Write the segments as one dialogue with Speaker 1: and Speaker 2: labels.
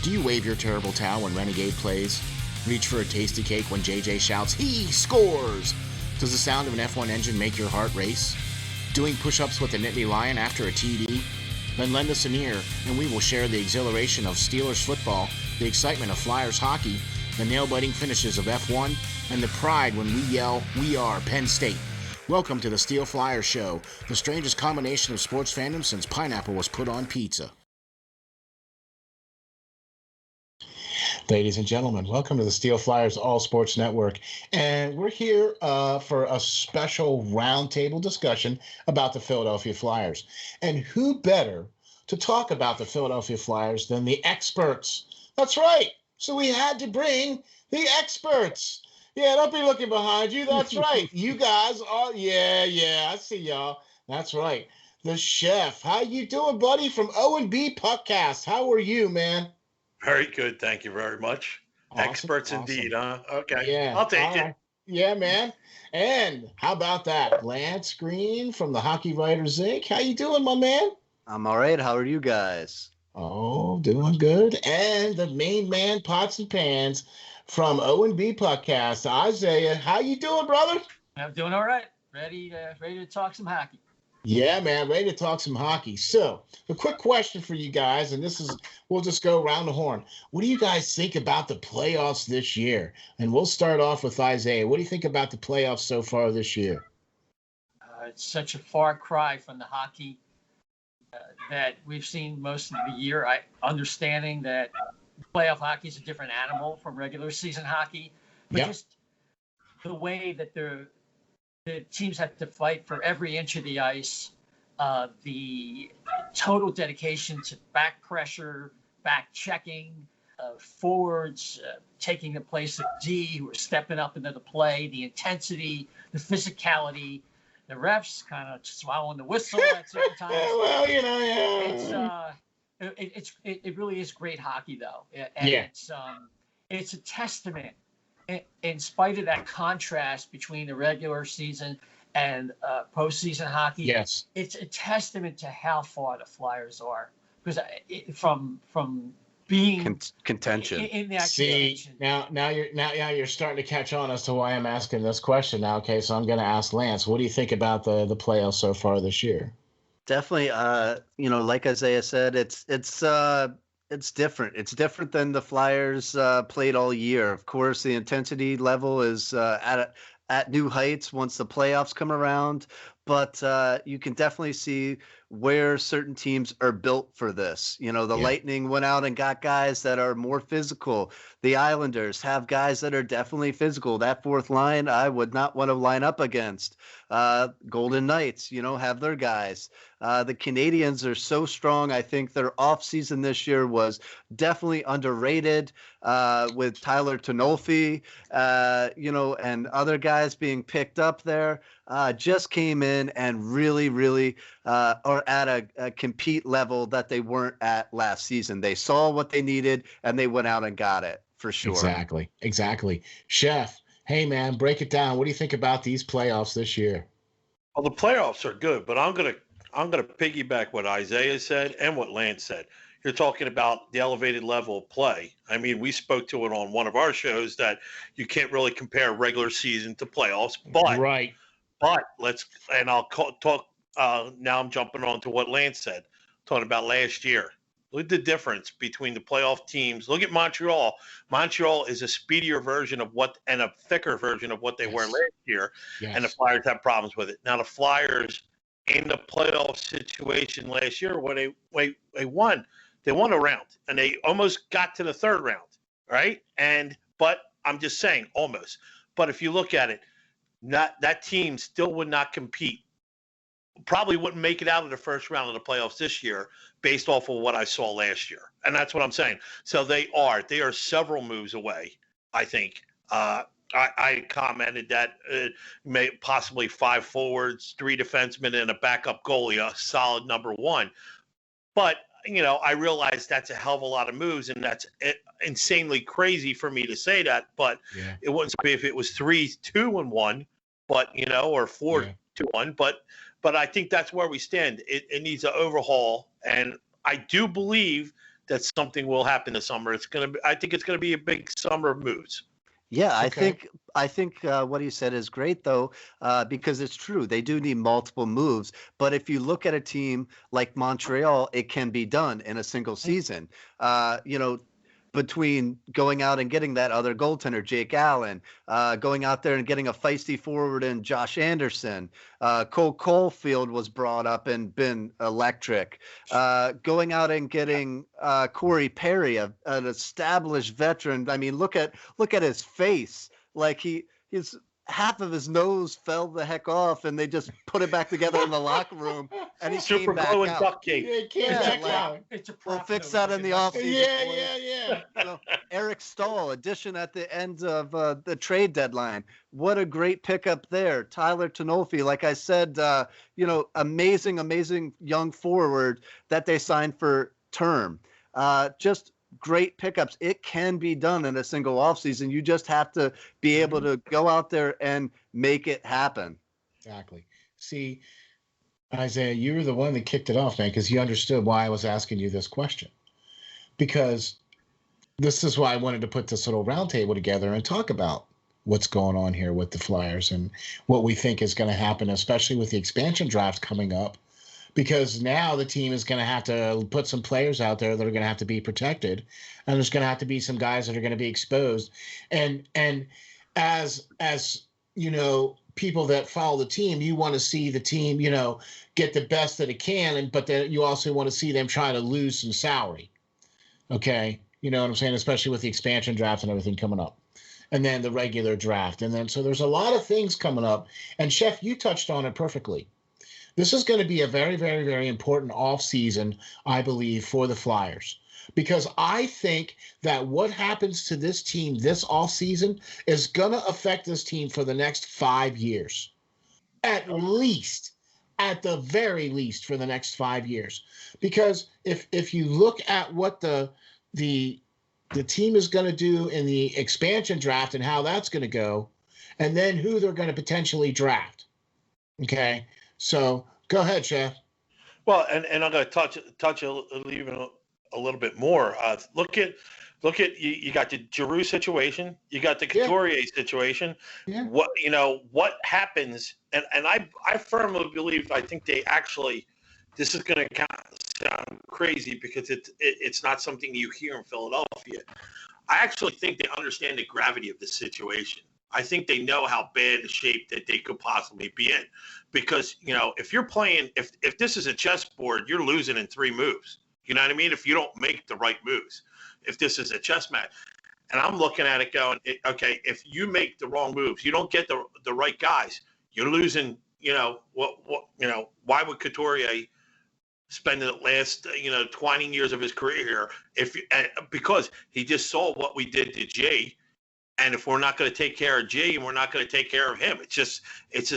Speaker 1: Do you wave your terrible towel when Renegade plays? Reach for a tasty cake when JJ shouts, "He scores!" Does the sound of an F1 engine make your heart race? Doing push-ups with the Nittany Lion after a TD? Then lend us an ear, and we will share the exhilaration of Steelers football, the excitement of Flyers hockey, the nail-biting finishes of F1, and the pride when we yell, "We are Penn State." Welcome to the SteelFlyers show, the strangest combination of sports fandom since pineapple was put on pizza. Ladies and gentlemen, welcome to the SteelFlyers All Sports Network. And we're here for a special roundtable discussion about the Philadelphia Flyers. And who better to talk about the Philadelphia Flyers than the experts? That's right. So we had to bring the experts. Yeah, don't be looking behind you. That's right. You guys are, I see y'all. That's right. The chef. How you doing, buddy? From O&B PuckCast. How are you, man?
Speaker 2: Very good. Thank you very much. Awesome, Experts indeed, huh? Okay. Yeah. I'll take it.
Speaker 1: Right. Yeah, man. And how about that? Lance Green from the Hockey Writers Inc. How you doing, my man?
Speaker 3: I'm all right. How are you guys?
Speaker 1: Oh, doing good. And the main man, Pots and Pans from O&B Podcast, Isaiah. How you doing, brother?
Speaker 4: I'm doing all right. Ready to talk some hockey.
Speaker 1: Yeah, man, ready to talk some hockey. So, a quick question for you guys, and we'll just go around the horn. What do you guys think about the playoffs this year? And we'll start off with Isaiah. What do you think about the playoffs so far this year?
Speaker 4: It's such a far cry from the hockey that we've seen most of the year. Understanding that playoff hockey is a different animal from regular season hockey, but just the way that the teams have to fight for every inch of the ice, the total dedication to back pressure, back checking, forwards taking the place of D, who are stepping up into the play, the intensity, the physicality, the refs kind of swallowing the whistle at certain times.
Speaker 1: Well, yeah.
Speaker 4: It really is great hockey, though, and it's a testament. In spite of that contrast between the regular season and postseason hockey,
Speaker 1: yes,
Speaker 4: it's a testament to how far the Flyers are. Because from being
Speaker 3: contention
Speaker 4: in that
Speaker 1: contention. Now you're starting to catch on as to why I'm asking this question now. Okay, so I'm going to ask Lance. What do you think about the playoffs so far this year?
Speaker 3: Definitely, like Isaiah said, it's different. It's different than the Flyers played all year. Of course, the intensity level is at new heights once the playoffs come around. But you can definitely see where certain teams are built for this. The Lightning went out and got guys that are more physical. The Islanders have guys that are definitely physical. That fourth line, I would not want to line up against. Golden Knights, have their guys. The Canadians are so strong. I think their offseason this year was definitely underrated with Tyler Tonolfi, and other guys being picked up there. Just came in and really are at a compete level that they weren't at last season. They saw what they needed and they went out and got it for sure.
Speaker 1: Exactly. Chef, hey man, break it down. What do you think about these playoffs this year?
Speaker 2: Well, the playoffs are good, but I'm gonna piggyback what Isaiah said and what Lance said. You're talking about the elevated level of play. I mean, we spoke to it on one of our shows that you can't really compare regular season to playoffs, but
Speaker 1: right.
Speaker 2: But I'll talk. Now I'm jumping on to what Lance said, talking about last year. Look at the difference between the playoff teams. Look at Montreal. Montreal is a speedier version of and a thicker version of what they were last year, and the Flyers have problems with it. Now the Flyers in the playoff situation last year when they won a round and they almost got to the third round, right? But I'm just saying almost. But if you look at it, that team still would not compete. Probably wouldn't make it out of the first round of the playoffs this year based off of what I saw last year. And that's what I'm saying. So they are several moves away, I think. I commented that may possibly 5 forwards, 3 defensemen, and a backup goalie, a solid number 1. But, I realize that's a hell of a lot of moves, and that's insanely crazy for me to say that. But it wouldn't be if it was 3-2-1, but, or 4-2-1. But I think that's where we stand. It needs an overhaul, and I do believe that something will happen this summer. I think it's gonna be a big summer of moves.
Speaker 3: Yeah,
Speaker 1: Okay.
Speaker 3: I think what he said is great though, because it's true. They do need multiple moves, but if you look at a team like Montreal, it can be done in a single season. You know, between going out and getting that other goaltender, Jake Allen, going out there and getting a feisty forward in Josh Anderson. Cole Caulfield was brought up and been electric. Going out and getting Corey Perry, an established veteran. I mean, look at his face. Like his half of his nose fell the heck off, and they just put it back together in the locker room, and he
Speaker 2: Super
Speaker 3: came back
Speaker 2: glue and
Speaker 3: out.
Speaker 2: duct tape.
Speaker 1: Yeah, it came
Speaker 3: Yeah,
Speaker 1: back
Speaker 3: like-
Speaker 1: out.
Speaker 4: It's a
Speaker 3: We'll
Speaker 4: prop
Speaker 3: fix
Speaker 4: note,
Speaker 3: that in the
Speaker 4: isn't it?
Speaker 3: offseason.
Speaker 1: Yeah,
Speaker 3: boys.
Speaker 1: yeah, yeah.
Speaker 3: You know, Eric Stahl, addition at the end of the trade deadline. What a great pickup there. Tyler Tonolfi, like I said, you know, amazing young forward that they signed for term. Just great pickups. It can be done in a single offseason. You just have to be able to go out there and make it happen.
Speaker 1: Exactly. See, Isaiah, you were the one that kicked it off, man, because you understood why I was asking you this question. Because this is why I wanted to put this little roundtable together and talk about what's going on here with the Flyers and what we think is going to happen, especially with the expansion draft coming up. Because now the team is going to have to put some players out there that are going to have to be protected, and there's going to have to be some guys that are going to be exposed. And as you know, people that follow the team, you want to see the team, you know, get the best that it can, but then you also want to see them try to lose some salary. Okay, you know what I'm saying, especially with the expansion draft and everything coming up, and then the regular draft, and then so there's a lot of things coming up. And Chef, you touched on it perfectly. This is going to be a very, very, very important offseason, I believe, for the Flyers. Because I think that what happens to this team this offseason is going to affect this team for the next 5 years. At least, at the very least, for the next 5 years. Because if you look at what the team is going to do in the expansion draft and how that's going to go, and then who they're going to potentially draft. Okay? So go ahead, Chef.
Speaker 2: Well, and I'm going to touch even a little bit more. Look at you got the Giroux situation, you got the Couturier situation.
Speaker 1: Yeah.
Speaker 2: What happens? And I firmly believe, I think they actually, this is going to sound crazy because it's not something you hear in Philadelphia. I actually think they understand the gravity of the situation. I think they know how bad a shape that they could possibly be in, because if you're playing, if this is a chessboard, you're losing in 3 moves. You know what I mean? If you don't make the right moves, if this is a chess match, and I'm looking at it going, okay, if you make the wrong moves, you don't get the right guys, you're losing. Why would Couturier spend the last 20 years of his career here because he just saw what we did to Jay. And if we're not going to take care of Jay and we're not going to take care of him, it's just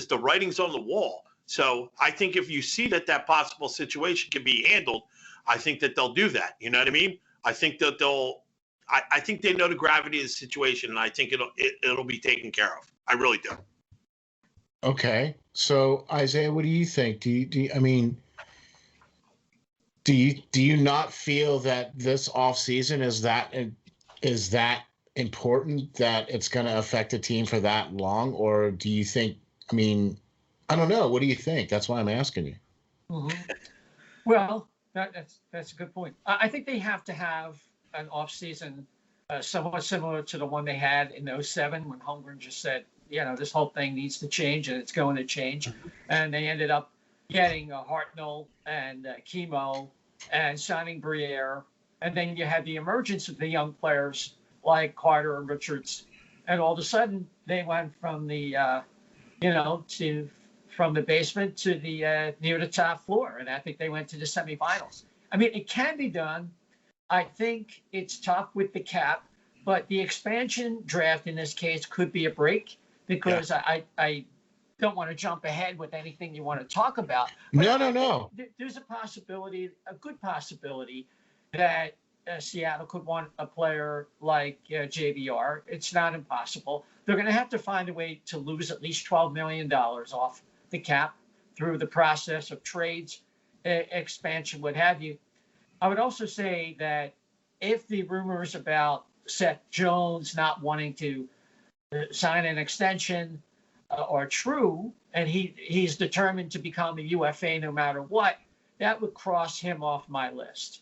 Speaker 2: the writing's on the wall. So I think if you see that possible situation can be handled, I think that they'll do that. You know what I mean? I think that I think they know the gravity of the situation, and I think it'll be taken care of. I really do.
Speaker 1: Okay. So Isaiah, what do you think? Do you not feel that this offseason is that important that it's going to affect a team for that long? Or do you think, I don't know. What do you think? That's why I'm asking you.
Speaker 4: Mm-hmm. Well, that's a good point. I think they have to have an offseason somewhat similar to the one they had in 2007 when Holmgren just said, this whole thing needs to change, and it's going to change. Mm-hmm. And they ended up getting Hartnell and Chemo and signing Briere. And then you had the emergence of the young players like Carter and Richards. And all of a sudden, they went from the, from the basement to the near the top floor. And I think they went to the semifinals. It can be done. I think it's tough with the cap, but the expansion draft in this case could be a break because I don't want to jump ahead with anything you want to talk about.
Speaker 1: No.
Speaker 4: There's a good possibility that Seattle could want a player like JVR. It's not impossible. They're going to have to find a way to lose at least $12 million off the cap through the process of trades, expansion, what have you. I would also say that if the rumors about Seth Jones not wanting to sign an extension are true, and he's determined to become a UFA no matter what, that would cross him off my list.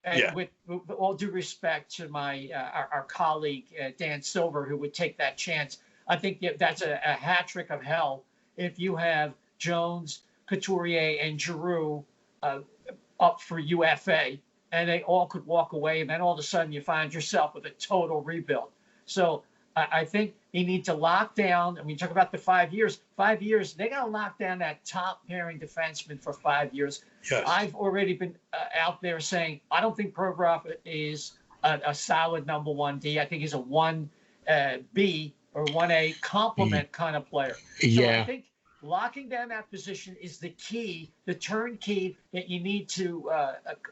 Speaker 4: And with all due respect to my our colleague Dan Silver, who would take that chance, I think that's a hat trick of hell if you have Jones, Couturier, and Giroux up for UFA, and they all could walk away, and then all of a sudden you find yourself with a total rebuild. So I think you need to lock down. I mean, talk about the 5 years. 5 years, they got to lock down that top pairing defenseman for 5 years.
Speaker 2: Yes.
Speaker 4: I've already been out there saying I don't think Provorov is a solid number 1D. I think he's a 1B or 1A complement kind of player. So I think locking down that position is the key, the turnkey that you need to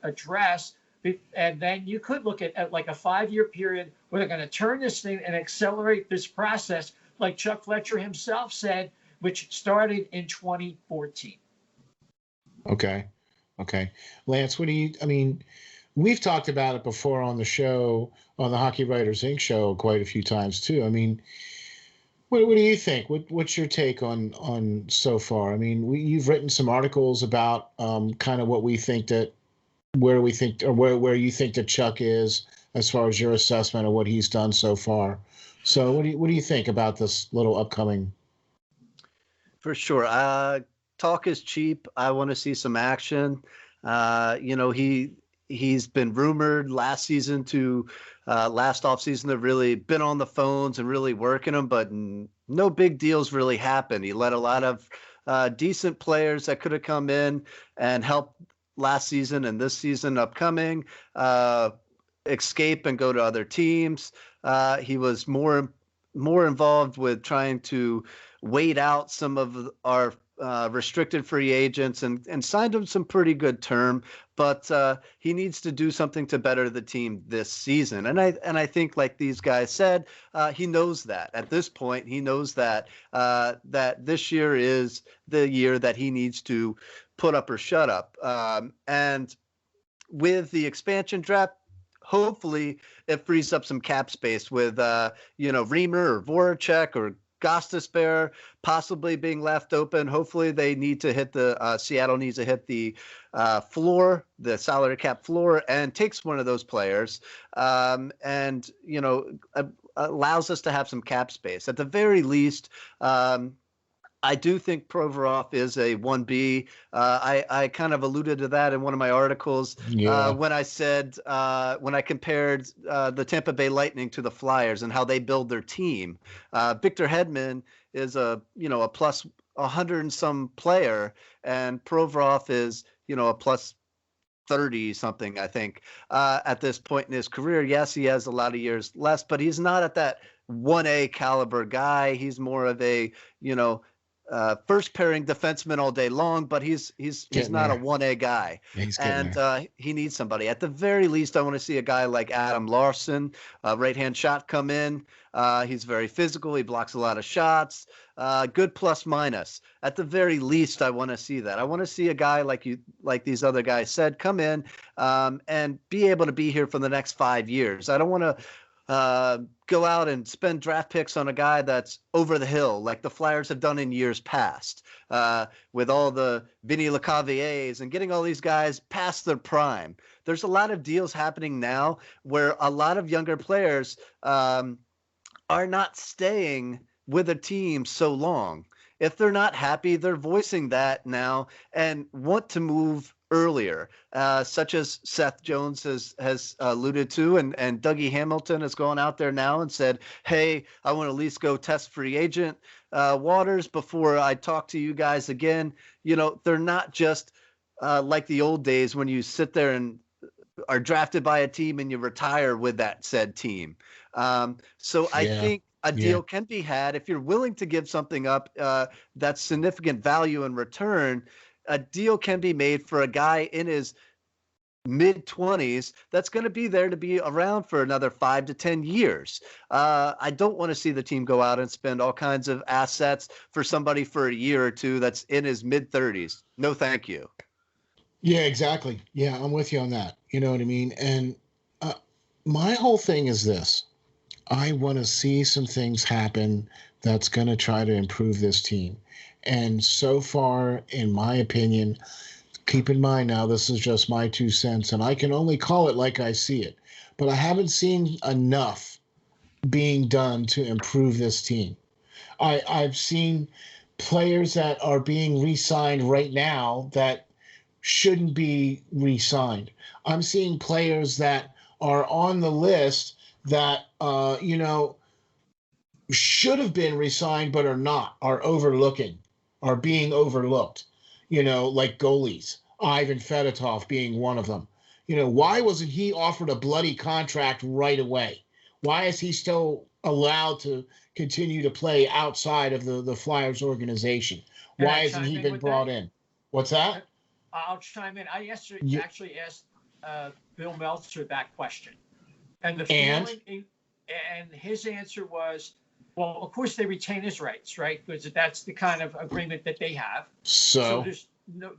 Speaker 4: address. And then you could look at like a 5-year period where they're going to turn this thing and accelerate this process, like Chuck Fletcher himself said, which started in 2014.
Speaker 1: Okay. Lance, we've talked about it before on the show, on the Hockey Writers Inc. show quite a few times too. I mean, what do you think? What's your take on so far? I mean, you've written some articles about kind of what we think that, where we think, or where you think that Chuck is as far as your assessment of what he's done so far. So what do you think about this little upcoming?
Speaker 3: For sure. Talk is cheap. I want to see some action. He's been rumored last offseason to really been on the phones and really working them, but no big deals really happened. He let a lot of decent players that could have come in and helped last season and this season upcoming escape and go to other teams. He was more involved with trying to wait out some of our restricted free agents and signed him some pretty good term, but he needs to do something to better the team this season. And I think, like these guys said, he knows that at this point. He knows that that this year is the year that he needs to put up or shut up. And with the expansion draft, hopefully it frees up some cap space with Reimer or Voracek or Gostisbehere possibly being left open. Hopefully they need to hit Seattle needs to hit the floor, the salary cap floor, and takes one of those players, and allows us to have some cap space. At the very least, I do think Provorov is a 1B. I kind of alluded to that in one of my articles when I said when I compared the Tampa Bay Lightning to the Flyers and how they build their team. Victor Hedman is a plus 100 and some player, and Provorov is a plus 30 something, I think, at this point in his career. Yes, he has a lot of years less, but he's not at that 1A caliber guy. He's more of a first pairing defenseman all day long, but he's not a 1A guy. And he needs somebody. At the very least, I want to see a guy like Adam Larsson, right-hand shot, come in. He's very physical. He blocks a lot of shots. Good plus minus. At the very least, I want to see that. I want to see a guy like these other guys said, come in and be able to be here for the next 5 years. I don't want to go out and spend draft picks on a guy that's over the hill like the Flyers have done in years past, with all the Vinny Lecaviers and getting all these guys past their prime. There's a lot of deals happening now where a lot of younger players are not staying with a team so long. If they're not happy, they're voicing that now and want to move earlier, such as Seth Jones has alluded to, and Dougie Hamilton has gone out there now and said, hey, I want to at least go test free agent waters before I talk to you guys again. They're not just like the old days when you sit there and are drafted by a team and you retire with that said team. I think a deal can be had if you're willing to give something up that's significant value in return. A deal can be made for a guy in his mid-20s that's going to be there to be around for another 5 to 10 years. I don't want to see the team go out and spend all kinds of assets for somebody for a year or two that's in his mid-30s. No, thank you.
Speaker 1: Yeah, exactly. Yeah, I'm with you on that. You know what I mean? And my whole thing is this. I want to see some things happen that's going to try to improve this team. And so far, in my opinion, keep in mind now, this is just my 2 cents, and I can only call it like I see it. But I haven't seen enough being done to improve this team. I've seen players that are being re-signed right now that shouldn't be re-signed. I'm seeing players that are on the list that should have been re-signed but are not, are being overlooked. Like goalies, Ivan Fedotov being one of them. Why wasn't he offered a bloody contract right away? Why is he still allowed to continue to play outside of the Flyers organization? Why hasn't he been brought in? What's that?
Speaker 4: I'll chime in. I actually asked Bill Meltzer that question, and his answer was, well, of course they retain his rights, right? Because that's the kind of agreement that they have.
Speaker 1: So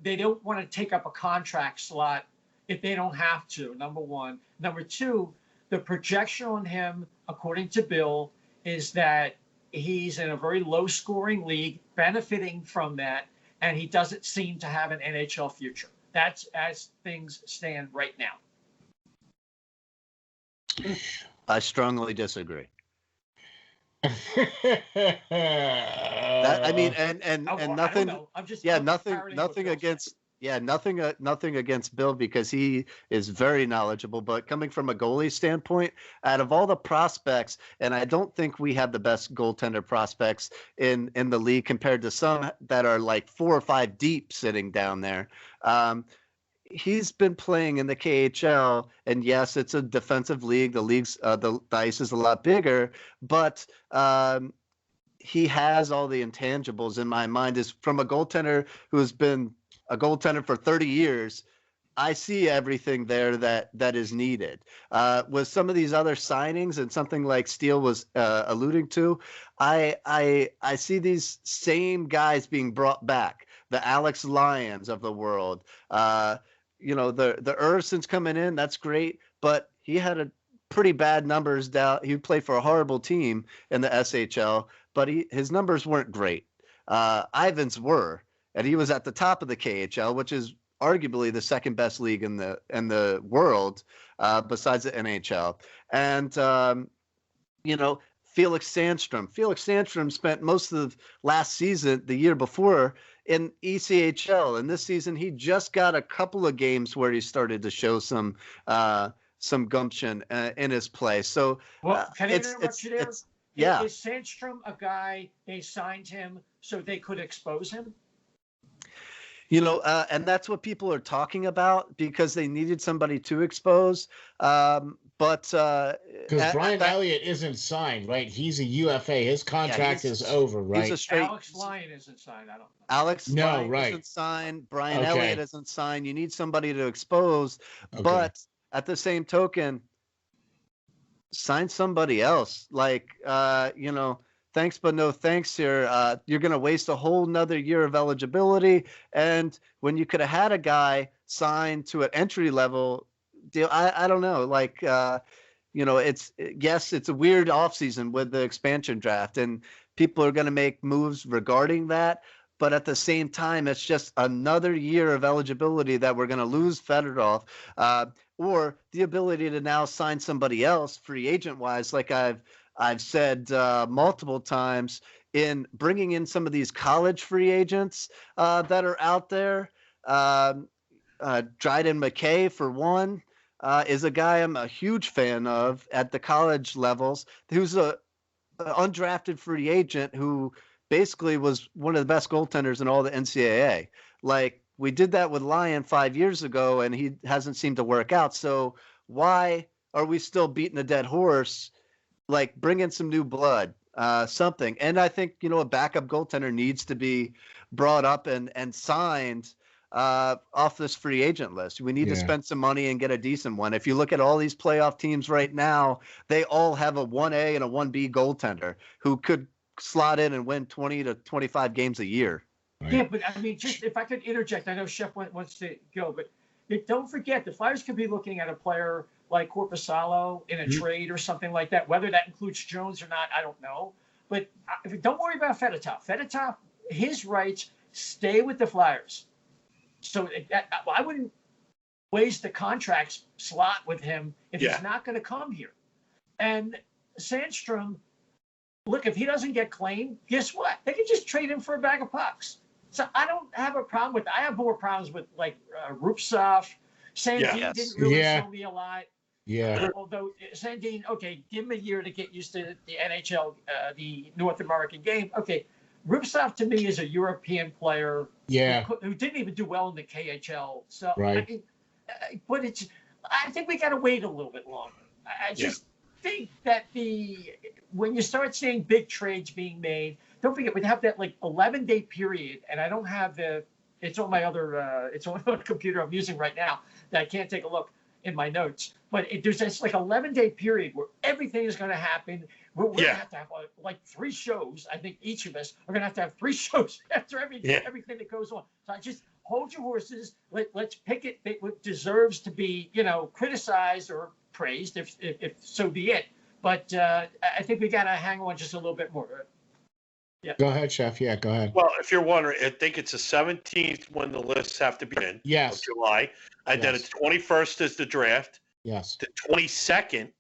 Speaker 4: they don't want to take up a contract slot if they don't have to. Number one. Number two, the projection on him, according to Bill, is that he's in a very low-scoring league, benefiting from that, and he doesn't seem to have an NHL future. That's as things stand right now.
Speaker 3: I strongly disagree. And nothing. I'm just nothing against. Yeah, nothing against Bill, because he is very knowledgeable. But coming from a goalie standpoint, out of all the prospects, and I don't think we have the best goaltender prospects in the league compared to some that are like 4 or 5 deep sitting down there. He's been playing in the KHL, and yes, it's a defensive league. The ice is a lot bigger, but he has all the intangibles in my mind. Is from a goaltender who's been a goaltender for 30 years, I see everything there that is needed. With some of these other signings and something like Steel was alluding to, I see these same guys being brought back. The Alex Lyons of the world. The Urson's coming in, that's great, but he had a pretty bad numbers down. He played for a horrible team in the SHL, but his numbers weren't great. Ivan's were. And he was at the top of the KHL, which is arguably the second best league in the world, besides the NHL. And Felix Sandstrom. Felix Sandstrom spent most of last season, the year before, in ECHL, and this season he just got a couple of games where he started to show some gumption in his play. So,
Speaker 4: can I interrupt you there?
Speaker 3: Yeah.
Speaker 4: Is Sandstrom a guy they signed him so they could expose him?
Speaker 3: And that's what people are talking about, because they needed somebody to expose. But
Speaker 1: because Brian Elliott isn't signed, right? He's a UFA. His contract is over, right?
Speaker 4: Alex Lyon isn't signed. I don't know.
Speaker 3: Alex Lyon isn't signed. Brian Elliott isn't signed. You need somebody to expose. Okay. But at the same token, sign somebody else. Thanks, but no thanks here. You're going to waste a whole nother year of eligibility. And when you could have had a guy signed to an entry level deal, I don't know. It's a weird offseason with the expansion draft, and people are going to make moves regarding that. But at the same time, it's just another year of eligibility that we're going to lose Fedorov, or the ability to now sign somebody else free agent wise, like I've said multiple times, in bringing in some of these college free agents that are out there. Dryden McKay, for one, is a guy I'm a huge fan of at the college levels, who's an undrafted free agent who basically was one of the best goaltenders in all the NCAA. Like, we did that with Lyon 5 years ago, and he hasn't seemed to work out. So why are we still beating a dead horse? Like, bring in some new blood, something. And I think, a backup goaltender needs to be brought up and signed off this free agent list. We need to spend some money and get a decent one. If you look at all these playoff teams right now, they all have a 1A and a 1B goaltender who could slot in and win 20 to 25 games a year.
Speaker 4: Right. Yeah, but I mean, just if I could interject, I know Chef wants to go, but don't forget, the Flyers could be looking at a player like Korpisalo in a trade or something like that. Whether that includes Jones or not, I don't know. But don't worry about Fedotov. Fedotov, his rights stay with the Flyers. So I wouldn't waste the contract slot with him if he's not going to come here. And Sandstrom, look, if he doesn't get claimed, guess what? They can just trade him for a bag of pucks. So I don't have a problem with. I have more problems with like Rupsov. Sandin didn't really show me a lot.
Speaker 1: Yeah.
Speaker 4: Although Sandin, okay, give him a year to get used to the NHL, the North American game. Okay, Rupsov to me is a European player.
Speaker 1: Yeah.
Speaker 4: Who didn't even do well in the KHL. So
Speaker 1: right.
Speaker 4: But I think we got to wait a little bit longer. I just think that when you start seeing big trades being made, don't forget we have that like 11-day period, and I don't have it's on my other it's on the computer I'm using right now that I can't take a look in my notes. But there's this like 11-day period where everything is going to happen. We're going to have like 3 shows. I think each of us are going to have 3 shows after everything that goes on. So I just hold your horses. Let's pick it. It deserves to be, criticized or praised, if so be it. But I think we got to hang on just a little bit more. Yeah.
Speaker 1: Go ahead, Chef. Yeah, go ahead.
Speaker 2: Well, if you're wondering, I think it's the 17th when the lists have to be in.
Speaker 1: Yes.
Speaker 2: Of July. And then it's 21st is the draft.
Speaker 1: Yes.
Speaker 2: The 22nd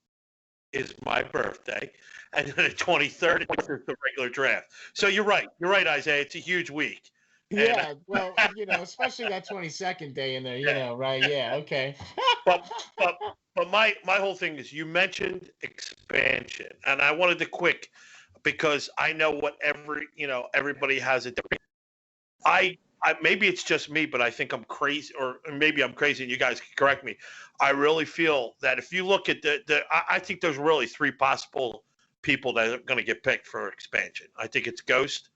Speaker 2: is my birthday. And then the 23rd is the regular draft. So you're right. You're right, Isaiah. It's a huge week.
Speaker 1: Yeah, well, especially that 22nd day in there, right? Yeah, okay.
Speaker 2: but my whole thing is you mentioned expansion, and I wanted to quick because I know what everybody has a different. I maybe it's just me, but I think I'm crazy, or maybe I'm crazy, and you guys can correct me. I really feel that if you look at I think there's really 3 possible people that are going to get picked for expansion. I think it's Ghost.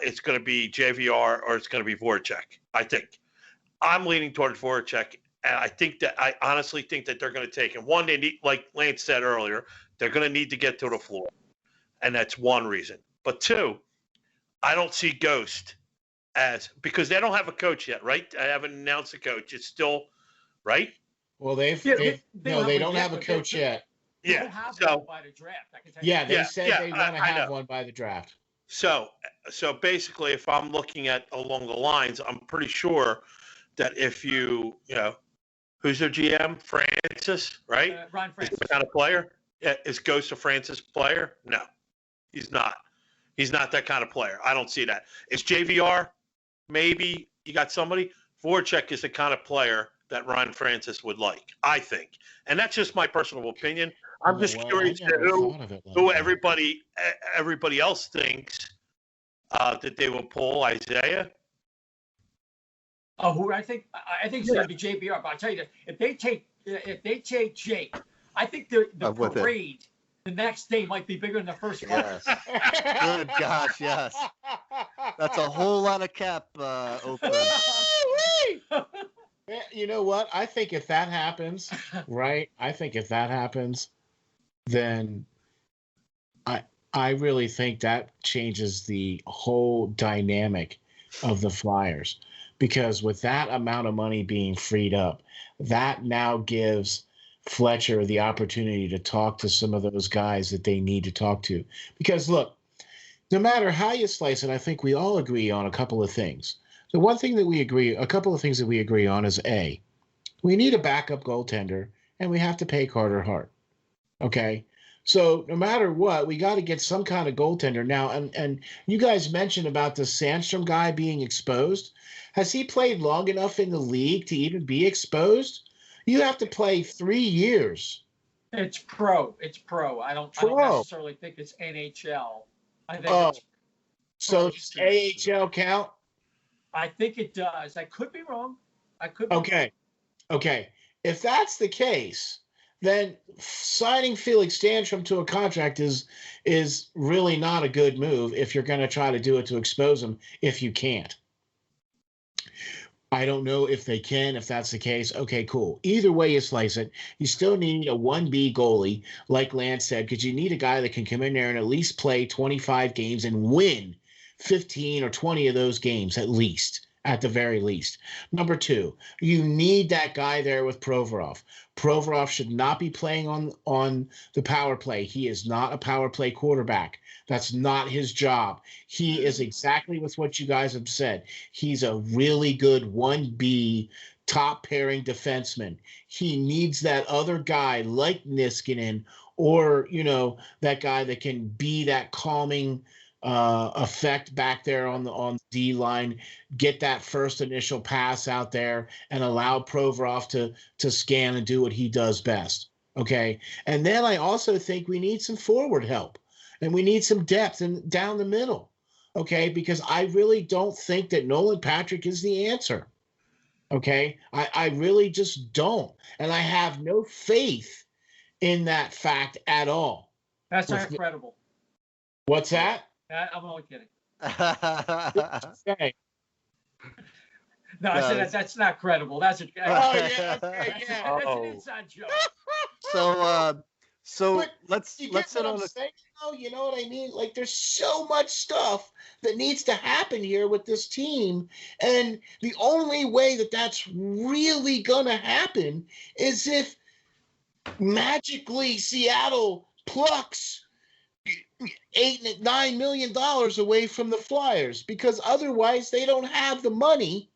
Speaker 2: It's going to be JVR, or it's going to be Voracek. I think I'm leaning toward Voracek, and I honestly think that they're going to take him. One, they need, like Lance said earlier, they're going to need to get to the floor, and that's one reason. But 2, I don't see Ghost because they don't have a coach yet, right? I haven't announced a coach. It's still right.
Speaker 1: Well, they don't have a coach yet.
Speaker 4: Yeah. So by the draft, I can tell you.
Speaker 1: They said they want to have one by the draft.
Speaker 2: So basically, if I'm looking at along the lines, I'm pretty sure that if who's their GM? Francis, right?
Speaker 4: Ron Francis.
Speaker 2: Is that kind of player? Is Ghost a Francis player? No, he's not. He's not that kind of player. I don't see that. Is JVR? Maybe you got somebody. Voracek is the kind of player that Ryan Francis would like, I think. And that's just my personal opinion. I'm just curious who everybody else thinks that they will pull. Isaiah?
Speaker 4: Oh, who I think it's going to be JBR. But I'll tell you that if they take Jake, I think the parade the next day might be bigger than the first one.
Speaker 3: Yes. Good gosh, yes. That's a whole lot of cap open.
Speaker 1: You know what? I think if that happens, right? Then I really think that changes the whole dynamic of the Flyers, because with that amount of money being freed up, that now gives Fletcher the opportunity to talk to some of those guys that they need to talk to. Because look, no matter how you slice it, I think we all agree on a couple of things. A couple of things that we agree on is A, we need a backup goaltender, and we have to pay Carter Hart. Okay? So no matter what, we got to get some kind of goaltender now. And you guys mentioned about the Sandstrom guy being exposed. Has he played long enough in the league to even be exposed? You have to play 3 years.
Speaker 4: It's pro. I don't necessarily think it's NHL. I think
Speaker 1: so does AHL count?
Speaker 4: I think it does. I could be wrong.
Speaker 1: Okay. If that's the case, then signing Felix Sandstrom to a contract is really not a good move if you're going to try to do it to expose him if you can't. I don't know if they can, if that's the case. Okay, cool. Either way you slice it, you still need a 1B goalie, like Lance said, because you need a guy that can come in there and at least play 25 games and win 15 or 20 of those games at least. at the very least. Number two, you need that guy there with Provorov. Provorov should not be playing on the power play. He is not a power play quarterback. That's not his job. He is exactly with what you guys have said. He's a really good 1B top pairing defenseman. He needs that other guy like Niskanen, or, that guy that can be that calming effect back there on the D line, get that first initial pass out there and allow Provorov to scan and do what he does best. Okay. And then I also think we need some forward help, and we need some depth down the middle. Okay. Because I really don't think that Nolan Patrick is the answer. Okay. I really just don't. And I have no faith in that fact at all.
Speaker 4: That's not credible.
Speaker 1: What's that?
Speaker 4: I'm only kidding.
Speaker 1: Okay.
Speaker 4: No, I said that's not credible. That's a
Speaker 1: yeah.
Speaker 4: That's an inside joke.
Speaker 3: So
Speaker 1: But
Speaker 3: let's
Speaker 1: sit on the saying. You know what I mean? Like, there's so much stuff that needs to happen here with this team, and the only way that that's really gonna happen is if magically Seattle plucks $8-9 million away from the Flyers, because otherwise they don't have the money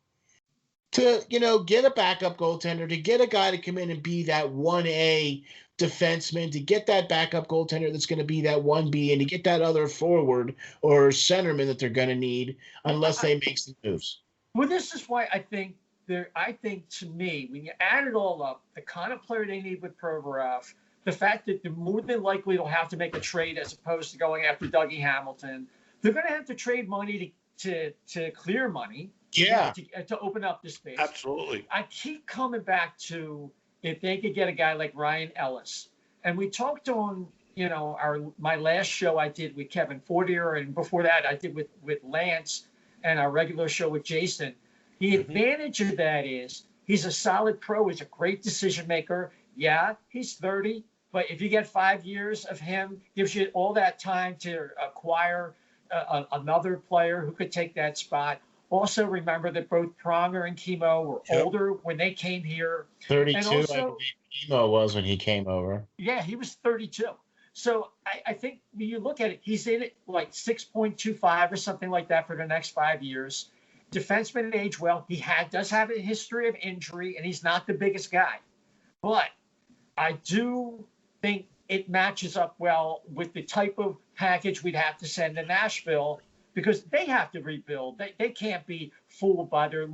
Speaker 1: to, get a backup goaltender, to get a guy to come in and be that 1A defenseman, to get that backup goaltender that's going to be that 1B, and to get that other forward or centerman that they're going to need unless they make some moves.
Speaker 4: Well, this is why I think to me, when you add it all up, the kind of player they need with Provorov, the fact that they're more than likely they'll have to make a trade as opposed to going after Dougie Hamilton, they're going to have to trade money to clear money.
Speaker 1: Yeah.
Speaker 4: To open up the space.
Speaker 2: Absolutely.
Speaker 4: I keep coming back to if they could get a guy like Ryan Ellis. And we talked on, my last show I did with Kevin Fortier, and before that I did with Lance, and our regular show with Jason. The advantage of that is he's a solid pro. He's a great decision maker. Yeah, he's 30, but if you get 5 years of him, gives you all that time to acquire another player who could take that spot. Also, remember that both Pronger and Chemo were older when they came here.
Speaker 1: 32,
Speaker 4: and also,
Speaker 1: I believe Chemo was when he came over.
Speaker 4: Yeah, he was 32. So I think when you look at it, he's in it like 6.25 or something like that for the next 5 years. Defenseman age well. He does have a history of injury, and he's not the biggest guy. But I do think it matches up well with the type of package we'd have to send to Nashville, because they have to rebuild. They can't be fooled by their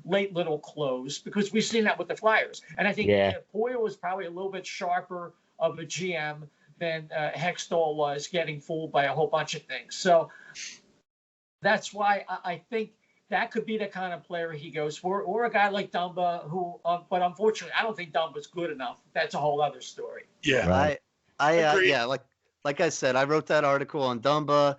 Speaker 4: late little clothes, because we've seen that with the Flyers. And I think Poyle is probably a little bit sharper of a GM than Hextall was, getting fooled by a whole bunch of things. So that's why I think that could be the kind of player he goes for, or a guy like Dumba, who, but unfortunately, I don't think Dumba's good enough. That's a whole other story.
Speaker 2: Yeah,
Speaker 1: right.
Speaker 3: Like I said, I wrote that article on Dumba,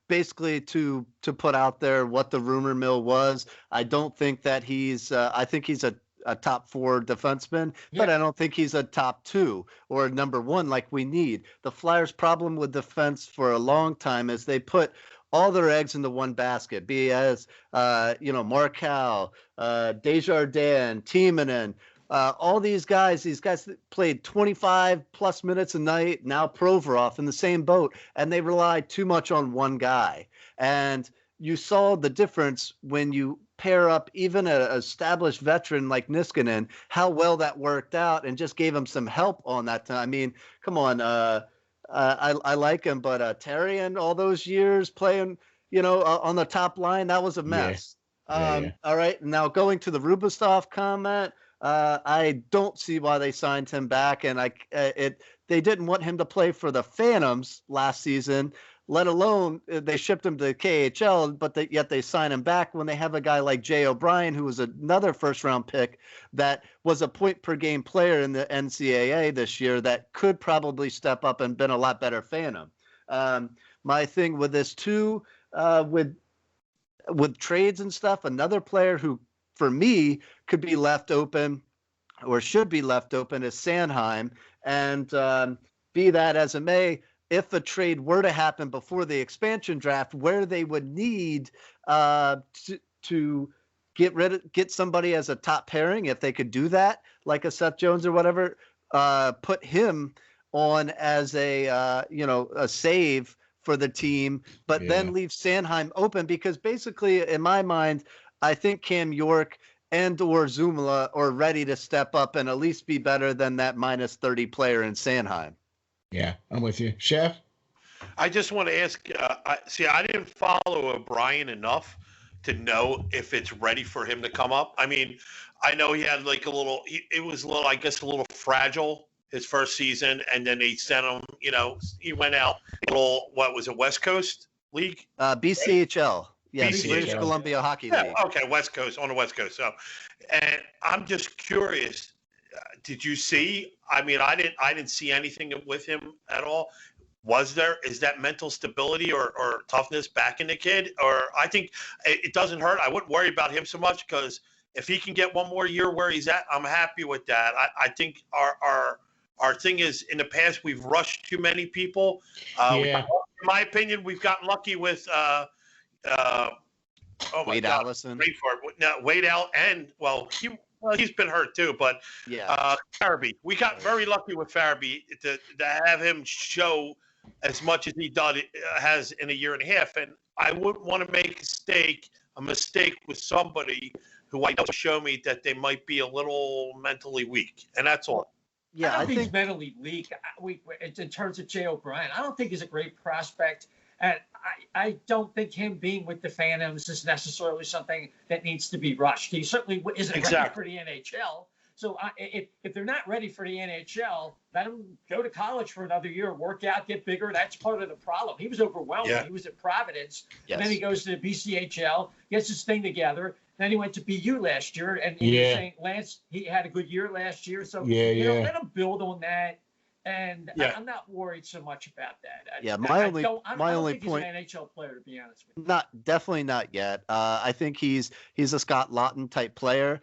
Speaker 3: basically to put out there what the rumor mill was. I don't think that I think he's a top 4 defenseman, but I don't think he's a top 2 or number 1 like we need. The Flyers' problem with defense for a long time is they put all their eggs into one basket, be as, Markau, Desjardins, Timonen, all these guys that played 25 plus minutes a night, now Provorov in the same boat, and they rely too much on one guy. And you saw the difference when you pair up even an established veteran like Niskanen, how well that worked out, and just gave him some help on that time. I mean, come on, I like him, but Therrien all those years playing, on the top line, that was a mess. All right, now going to the Rubostov comment, I don't see why they signed him back, and they didn't want him to play for the Phantoms last season, let alone they shipped him to KHL, but yet they sign him back when they have a guy like Jay O'Brien, who was another first-round pick that was a point-per-game player in the NCAA this year that could probably step up and been a lot better Phantom. My thing with this, too, with trades and stuff, another player who, for me, could be left open or should be left open is Sanheim. And be that as it may, if a trade were to happen before the expansion draft, where they would need to to get somebody as a top pairing, if they could do that, like a Seth Jones or whatever, put him on as a save for the team, but then leave Sanheim open, because basically, in my mind, I think Cam York and or Zumala are ready to step up and at least be better than that minus 30 player in Sanheim.
Speaker 1: Yeah, I'm with you. Chef?
Speaker 2: I just want to ask, I didn't follow O'Brien enough to know if it's ready for him to come up. I mean, I know he had like it was a little, I guess, a little fragile his first season, and then they sent him, he went out what was it, West Coast League?
Speaker 3: BCHL. Yes,
Speaker 2: BCHL.
Speaker 3: British Columbia Hockey League.
Speaker 2: Okay, West Coast, on the West Coast. So, and I'm just curious, did you see, I mean, I didn't see anything with him at all. Is that mental stability or toughness back in the kid? Or I think it doesn't hurt. I wouldn't worry about him so much, because if he can get one more year where he's at, I'm happy with that. I think our thing is, in the past, we've rushed too many people. In my opinion, we've gotten lucky with
Speaker 3: Wade Allison.
Speaker 2: Wade Al, and he's been hurt too, but Farabee. We got very lucky with Farabee to have him show as much as he has in a year and a half. And I wouldn't want to make a mistake with somebody who I know show me that they might be a little mentally weak, and that's all.
Speaker 4: Yeah, I don't think he's mentally weak. In terms of Jay O'Brien, I don't think he's a great prospect, and I don't think him being with the Phantoms is necessarily something that needs to be rushed. He certainly isn't ready for the NHL. So if they're not ready for the NHL, let him go to college for another year, work out, get bigger. That's part of the problem. He was overwhelmed when he was at Providence. Yes. And then he goes to the BCHL, gets his thing together. Then he went to BU last year, and you're saying, Lance, he had a good year last year. So let him build on that. And I'm not worried so much about that. My only point. He's an NHL player, to be honest with you.
Speaker 3: Definitely not yet. I think he's a Scott Lawton type player.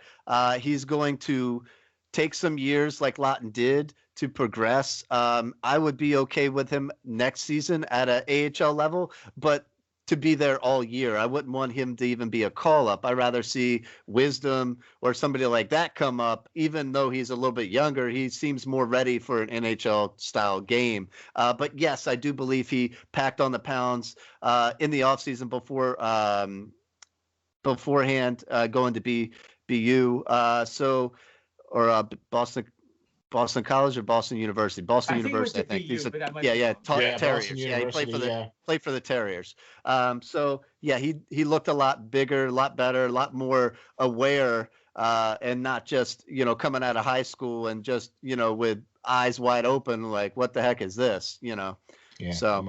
Speaker 3: He's going to take some years, like Lawton did, to progress. I would be okay with him next season at a AHL level, but to be there all year. I wouldn't want him to even be a call-up. I'd rather see Wisdom or somebody like that come up. Even though he's a little bit younger, he seems more ready for an NHL-style game. But yes, I do believe he packed on the pounds in the offseason beforehand going to BU. Boston College or Boston University? Boston University, I think. He's Terriers. He played for the Terriers. He looked a lot bigger, a lot better, a lot more aware, and not just coming out of high school and just with eyes wide open, like, what the heck is this? Yeah.
Speaker 1: So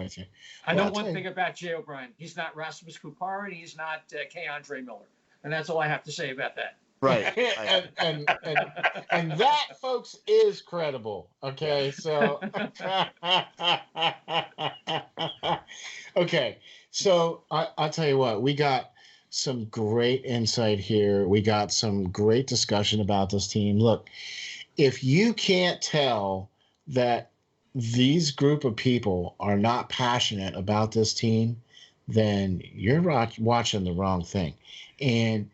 Speaker 4: I know one thing about Jay O'Brien. He's not Rasmus Kupari, and he's not K-Andre Miller, and that's all I have to say about that.
Speaker 1: Right. and that, folks, is credible. Okay. So, okay. So I'll tell you what, we got some great insight here. We got some great discussion about this team. Look, if you can't tell that these group of people are not passionate about this team, then you're watching the wrong thing. And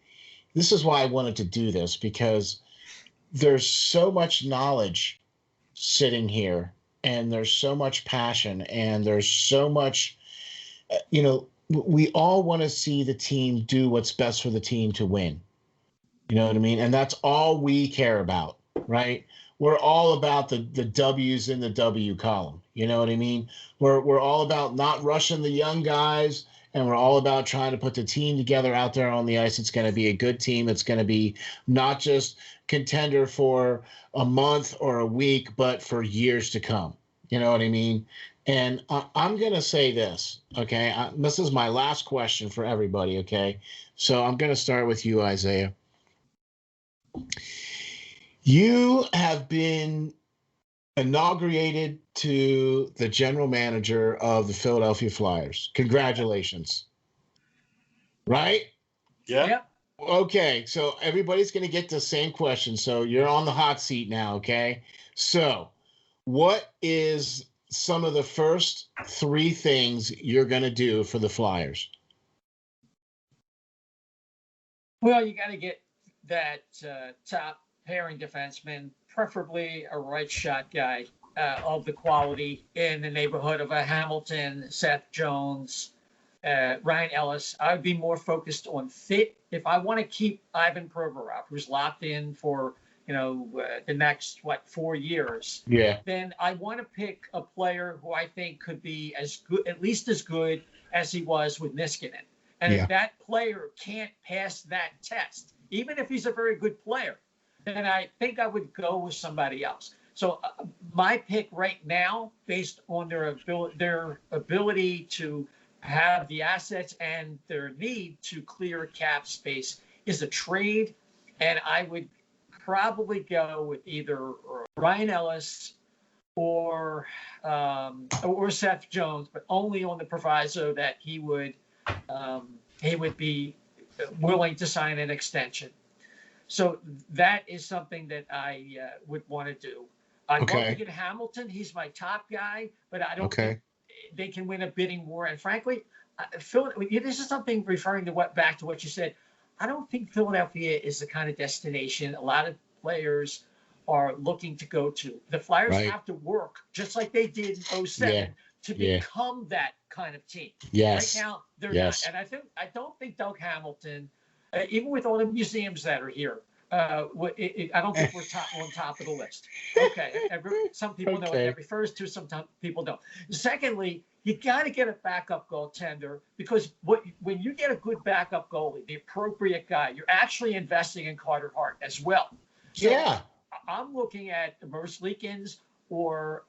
Speaker 1: this is why I wanted to do this, because there's so much knowledge sitting here, and there's so much passion, and there's so much, we all want to see the team do what's best for the team to win. You know what I mean? And that's all we care about, right? We're all about the W's in the W column. You know what I mean? We're all about not rushing the young guys. And we're all about trying to put the team together out there on the ice. It's going to be a good team. It's going to be not just contender for a month or a week, but for years to come. You know what I mean? And I'm going to say this, okay? This is my last question for everybody, okay? So I'm going to start with you, Isaiah. You have been inaugurated to the general manager of the Philadelphia Flyers. Congratulations. Right?
Speaker 2: Yeah.
Speaker 4: Yep.
Speaker 1: Okay, so everybody's going to get the same question. So you're on the hot seat now, okay? So what is some of the first 3 things you're going to do for the Flyers?
Speaker 4: Well, you got to get that top pairing defenseman, preferably a right shot guy of the quality in the neighborhood of a Hamilton, Seth Jones, Ryan Ellis. I would be more focused on fit. If I want to keep Ivan Provorov, who's locked in for the next 4 years, then I want to pick a player who I think could be as good, at least as good as he was with Niskanen. And if that player can't pass that test, even if he's a very good player, then I think I would go with somebody else. So my pick right now, based on their ability to have the assets and their need to clear cap space, is a trade. And I would probably go with either Ryan Ellis or Seth Jones, but only on the proviso that he would be willing to sign an extension. So that is something that I would want to do. I'd love to get Hamilton. He's my top guy, but I don't think they can win a bidding war. And frankly, Phil, this is something referring to back to what you said. I don't think Philadelphia is the kind of destination a lot of players are looking to go to. The Flyers have to work just like they did in 07 to become that kind of team. Right now, they're not. And I don't think Doug Hamilton, even with all the museums that are here, I don't think we're on top of the list. Some people know what that refers to, some people don't. Secondly, you got to get a backup goaltender, because when you get a good backup goalie, the appropriate guy, you're actually investing in Carter Hart as well. So I'm looking at Merce Leakins or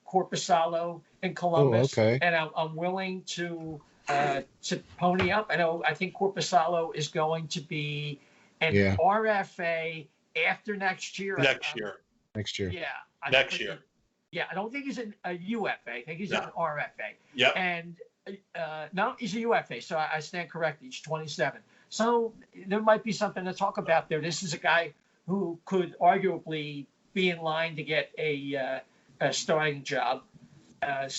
Speaker 4: Korpisalo in Columbus, and I'm willing to pony up. I think Korpisalo is going to be an RFA after next year.
Speaker 2: Next year.
Speaker 4: Yeah. I don't think he's a UFA. I think he's an RFA. Yeah. And no, he's a UFA. So I stand corrected. He's 27. So there might be something to talk about there. This is a guy who could arguably be in line to get a starting job. But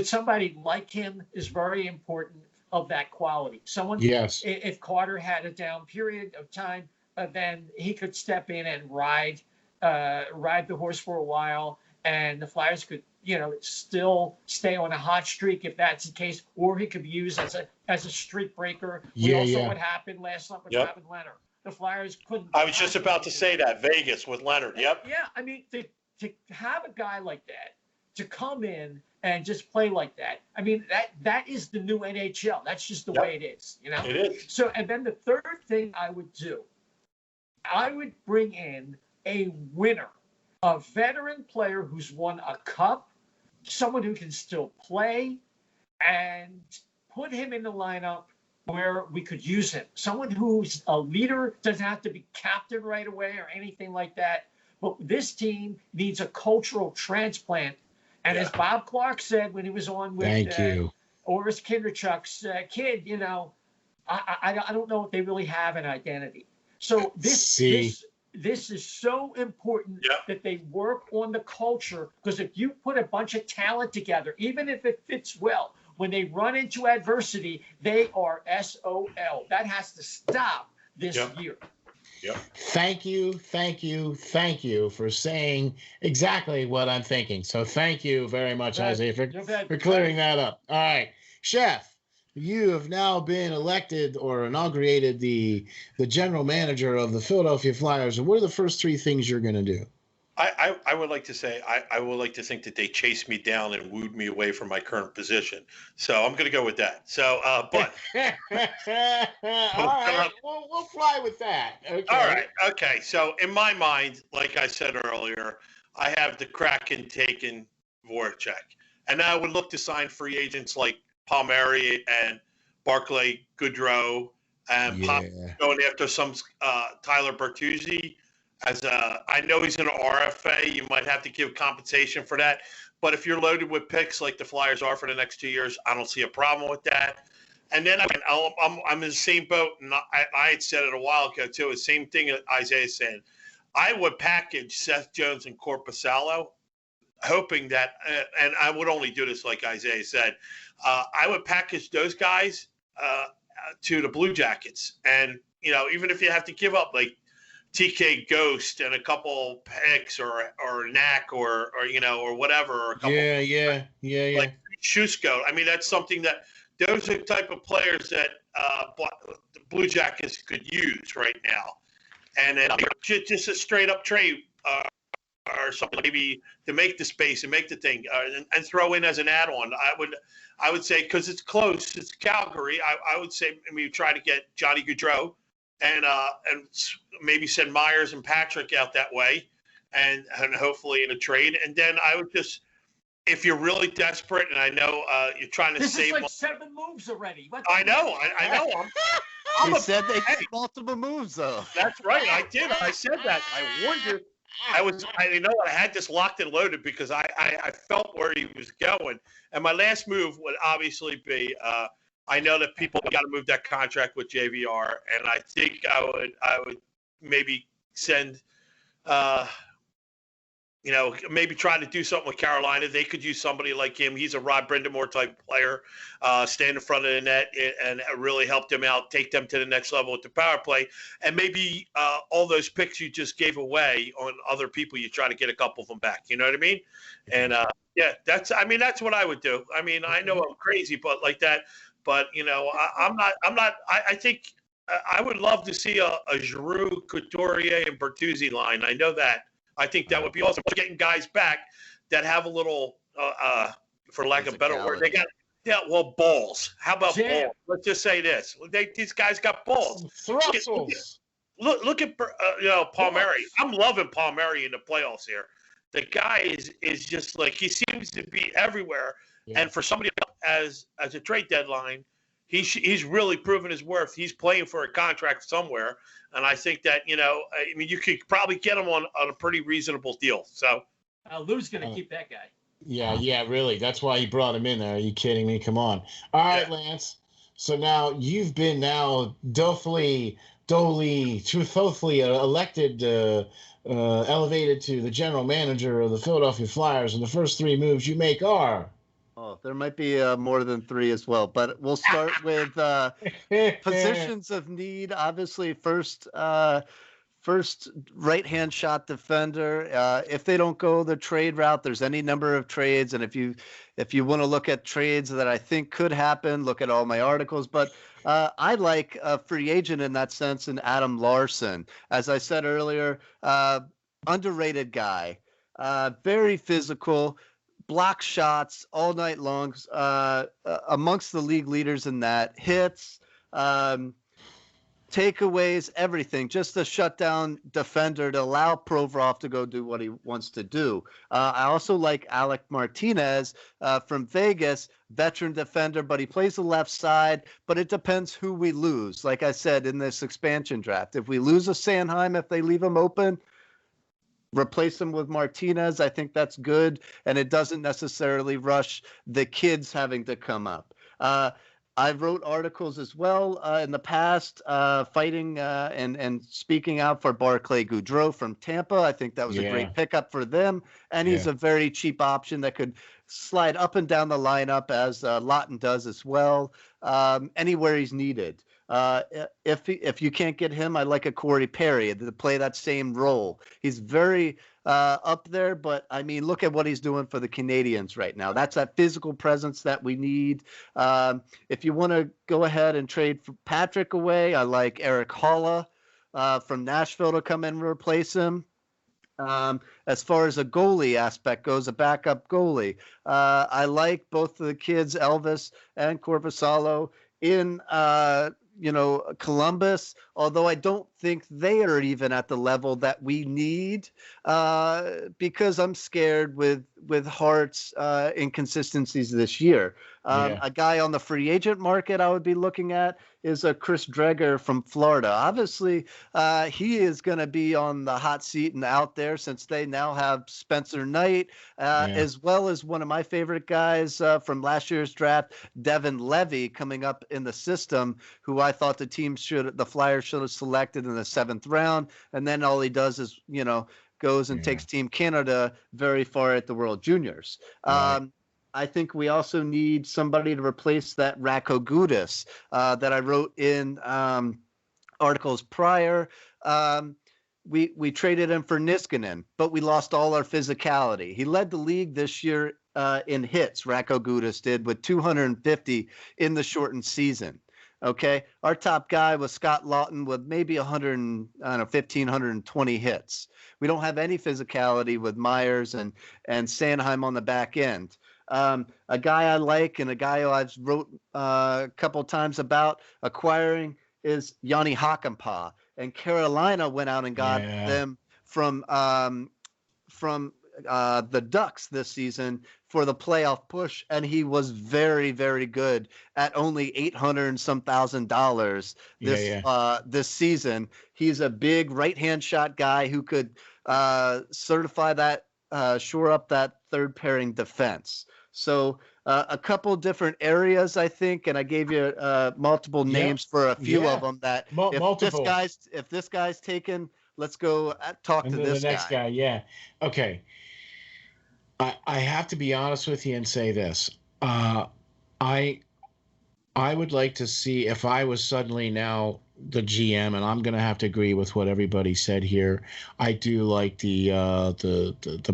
Speaker 4: somebody like him is very important, of that quality. Someone, if Carter had a down period of time, then he could step in and ride the horse for a while, and the Flyers could, still stay on a hot streak if that's the case, or he could be used as a streak breaker. What happened last summer with Robin Leonard. The Flyers couldn't.
Speaker 2: I was just about to say that, Vegas with Leonard. Yep.
Speaker 4: Yeah, I mean, to have a guy like that to come in and just play like that. I mean, that is the new NHL. That's just the way it is,
Speaker 2: It is.
Speaker 4: So, and then the third thing I would do, I would bring in a winner, a veteran player who's won a cup, someone who can still play, and put him in the lineup where we could use him. Someone who's a leader, doesn't have to be captain right away or anything like that. But this team needs a cultural transplant. And as Bob Clark said when he was on with Oris Kinderchuk's kid, I don't know if they really have an identity. So this is so important that they work on the culture, because if you put a bunch of talent together, even if it fits well, when they run into adversity, they are SOL. That has to stop this year.
Speaker 1: Yep. Thank you for saying exactly what I'm thinking. So thank you very much, Isaiah, for clearing that up. All right, Chef, you have now been elected or inaugurated the general manager of the Philadelphia Flyers. What are the first three things you're going to do?
Speaker 2: I would like to say I would like to think that they chased me down and wooed me away from my current position. So I'm going to go with that. So, but
Speaker 1: all right, we'll fly with that. Okay.
Speaker 2: All right. Okay. So in my mind, like I said earlier, I have the Kraken taking Voracek, and I would look to sign free agents like Palmieri and Barclay Goodrow, and going after some Tyler Bertuzzi. I know he's an RFA. You might have to give compensation for that. But if you're loaded with picks like the Flyers are for the next 2 years, I don't see a problem with that. And then I'm in the same boat, and I had said it a while ago too. The same thing that Isaiah said. I would package Seth Jones and Korpisalo, hoping that, and I would only do this like Isaiah said. I would package those guys to the Blue Jackets. And, even if you have to give up like TK Ghost and a couple picks or Knack or whatever, or a couple.
Speaker 1: Yeah.
Speaker 2: Like Shusko. I mean, that's something that those are the type of players that the Blue Jackets could use right now. And then just a straight up trade or something, maybe to make the space and make the thing and throw in as an add-on. I would say, because it's close, it's Calgary. I would say maybe try to get Johnny Gaudreau and maybe send Myers and Patrick out that way, and hopefully in a trade. And then I would just, if you're really desperate, and I know you're trying to
Speaker 4: this
Speaker 2: save.
Speaker 4: This is like 7 moves already.
Speaker 2: I know.
Speaker 3: He said they did multiple moves, though.
Speaker 2: That's right. I did. I said that. I warned you. I had this locked and loaded because I felt where he was going. And my last move would obviously be, I know that people got to move that contract with JVR, and I think I would maybe send, maybe try to do something with Carolina. They could use somebody like him. He's a Rod Brindamore type player, stand in front of the net and really help them out, take them to the next level with the power play. And maybe all those picks you just gave away on other people, you try to get a couple of them back. You know what I mean? And that's what I would do. I mean, I know I'm crazy, but like that. But I'm not. I think I would love to see a Giroux, Couturier, and Bertuzzi line. I know that. I think that would be awesome. Getting guys back that have a little, for lack of a better word, they got balls. How about balls? Let's just say this: these guys got balls. Look at Palmieri. I'm loving Palmieri in the playoffs here. The guy is just like, he seems to be everywhere. Yeah. And for somebody as a trade deadline, he's really proven his worth. He's playing for a contract somewhere. And I think that, you could probably get him on a pretty reasonable deal. So
Speaker 4: Lou's going to keep that guy.
Speaker 1: Yeah, really. That's why he brought him in there. Are you kidding me? Come on. All right, Lance. So now you've been duly elected, elevated to the general manager of the Philadelphia Flyers, and the first 3 moves you make are.
Speaker 3: Oh, there might be more than 3 as well, but we'll start with positions of need. Obviously, first right-hand shot defender. If they don't go the trade route, there's any number of trades, and if you want to look at trades that I think could happen, look at all my articles. But I like a free agent in that sense, in Adam Larson. As I said earlier, underrated guy, very physical. Block shots all night long, amongst the league leaders in that. Hits, takeaways, everything. Just a shutdown defender to allow Provorov to go do what he wants to do. I also like Alec Martinez from Vegas, veteran defender, but he plays the left side. But it depends who we lose. Like I said, in this expansion draft, if we lose a Sanheim, if they leave him open, replace him with Martinez. I think that's good, and it doesn't necessarily rush the kids having to come up. I wrote articles as well in the past, fighting and speaking out for Barclay Goodrow from Tampa. I think that was a great pickup for them, and he's a very cheap option that could slide up and down the lineup, as Lawton does as well, anywhere he's needed. If you can't get him, I like a Corey Perry to play that same role. He's very up there, but I mean, look at what he's doing for the Canadians right now. That's that physical presence that we need. If you want to go ahead and trade Patrick away, I like Eric Holla from Nashville to come in and replace him. As far as a goalie aspect goes, a backup goalie, I like both of the kids, Elvis and Korpisalo, in Columbus, although I don't think they are even at the level that we need, because I'm scared with Hart's inconsistencies this year. A guy on the free agent market I would be looking at is a Chris Dreger from Florida. Obviously, he is going to be on the hot seat and out there, since they now have Spencer Knight, as well as one of my favorite guys from last year's draft, Devin Levy, coming up in the system, who I thought the Flyers should have selected in the 7th round. And then all he does is, goes and takes Team Canada very far at the World Juniors. I think we also need somebody to replace that Rako Gudis that I wrote in articles prior. We traded him for Niskanen, but we lost all our physicality. He led the league this year in hits, Rako Gudis did, with 250 in the shortened season. Okay, our top guy was Scott Lawton with maybe 120 hits. We don't have any physicality with Myers and Sanheim on the back end. A guy I like and a guy who I've wrote a couple times about acquiring is Yanni Hakanpää. And Carolina went out and got them from the Ducks this season for the playoff push, and he was very, very good at only $800 and some $1,000 this season. He's a big right-hand shot guy who could certify that, shore up that third pairing defense. So a couple different areas, I think, and I gave you multiple names for a few of them. That if this guy's taken, let's go talk to this
Speaker 1: the next guy. Yeah. Okay. I have to be honest with you and say this. I would like to see if I was suddenly now the GM, and I'm going to have to agree with what everybody said here. I do like the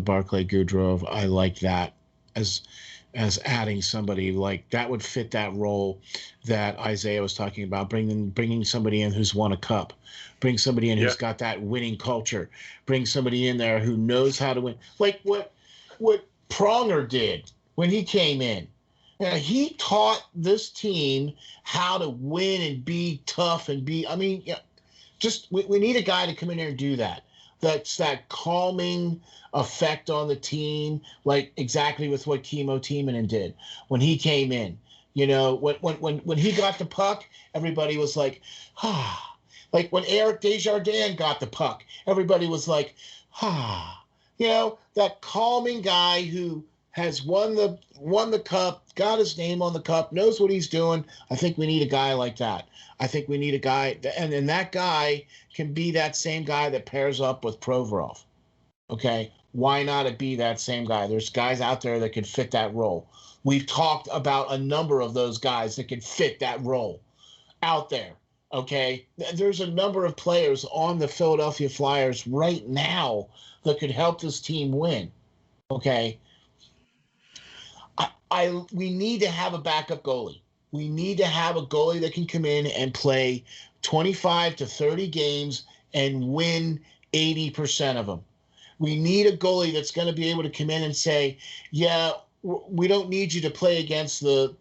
Speaker 1: Barclay Goodrow. I like that as adding somebody like that would fit that role that Isaiah was talking about, bringing somebody in who's won a cup, bring somebody in who's got that winning culture, bring somebody in there who knows how to win, like what Pronger did when he came in. He taught this team how to win and be tough and be. I mean, we need a guy to come in there and do that. That's that calming effect on the team, like exactly with what Kimmo Timonen did when he came in. When he got the puck, everybody was like, ah. Like when Eric Desjardins got the puck, everybody was like, ah. That calming guy who has won the cup, got his name on the cup, knows what he's doing. I think we need a guy like that. I think we need a guy, and that guy can be that same guy that pairs up with Provorov. Okay, why not it be that same guy? There's guys out there that could fit that role. We've talked about a number of those guys that could fit that role out there. Okay, there's a number of players on the Philadelphia Flyers right now that could help this team win. Okay, we need to have a backup goalie. We need to have a goalie that can come in and play 25 to 30 games and win 80% of them. We need a goalie that's going to be able to come in and say, yeah, we don't need you to play against the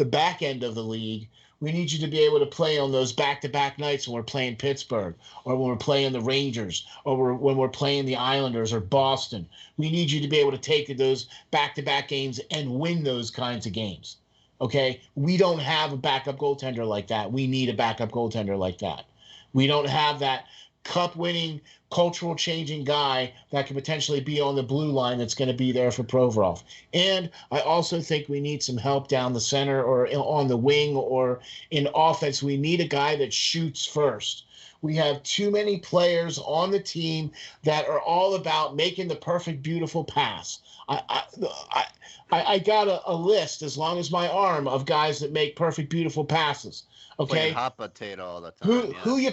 Speaker 1: back end of the league. We need you to be able to play on those back-to-back nights when we're playing Pittsburgh or when we're playing the Rangers or when we're playing the Islanders or Boston. We need you to be able to take those back-to-back games and win those kinds of games. Okay? We don't have a backup goaltender like that. We need a backup goaltender like that. We don't have that cup-winning, cultural-changing guy that could potentially be on the blue line that's going to be there for Provorov. And I also think we need some help down the center or on the wing or in offense. We need a guy that shoots first. We have too many players on the team that are all about making the perfect, beautiful pass. I got a list as long as my arm of guys that make perfect, beautiful passes. Okay,
Speaker 3: hot potato all the time.
Speaker 1: Who you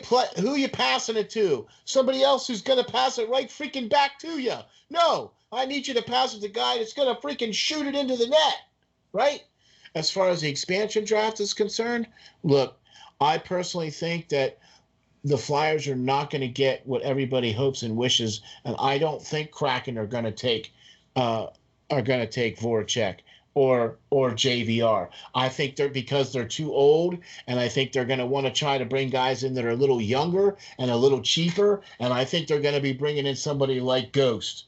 Speaker 1: passing it to? Somebody else who's gonna pass it right freaking back to you. No, I need you to pass it to the guy that's gonna freaking shoot it into the net, right? As far as the expansion draft is concerned, look, I personally think that the Flyers are not going to get what everybody hopes and wishes, and I don't think Kraken are going to take Voracek or JVR. I think because they're too old, and I think they're going to want to try to bring guys in that are a little younger and a little cheaper, and I think they're going to be bringing in somebody like Ghost,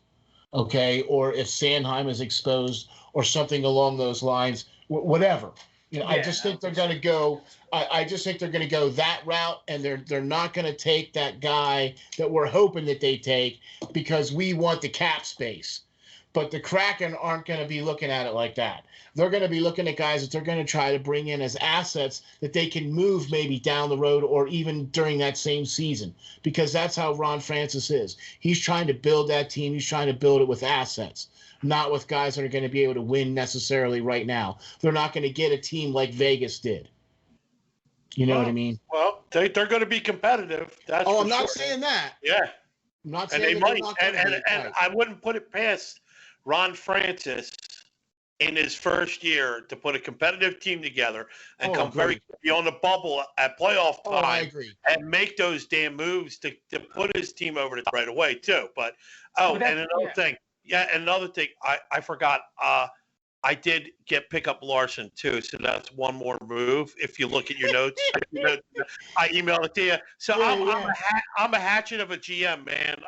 Speaker 1: okay, or if Sanheim is exposed or something along those lines, whatever. I just think they're going to go. I just think they're going to go that route, and they're not going to take that guy that we're hoping that they take because we want the cap space. But the Kraken aren't going to be looking at it like that. They're going to be looking at guys that they're going to try to bring in as assets that they can move maybe down the road or even during that same season, because that's how Ron Francis is. He's trying to build that team. He's trying to build it with assets, not with guys that are going to be able to win necessarily right now. They're not going to get a team like Vegas did. You know what I mean?
Speaker 2: Well, they're going to be competitive. That's
Speaker 1: I'm
Speaker 2: for
Speaker 1: not
Speaker 2: sure.
Speaker 1: saying that.
Speaker 2: Yeah.
Speaker 1: I'm not
Speaker 2: And
Speaker 1: saying
Speaker 2: they might. And I wouldn't put it past Ron Francis in his first year to put a competitive team together and come very be on the bubble at playoff time.
Speaker 1: I agree.
Speaker 2: And make those damn moves to put his team over the top right away too. But and another thing. Yeah, and another thing, I forgot. I did get Pickup Larson too, so that's one more move. If you look at your notes, I emailed it to you. So I'm a hatchet of a GM, man.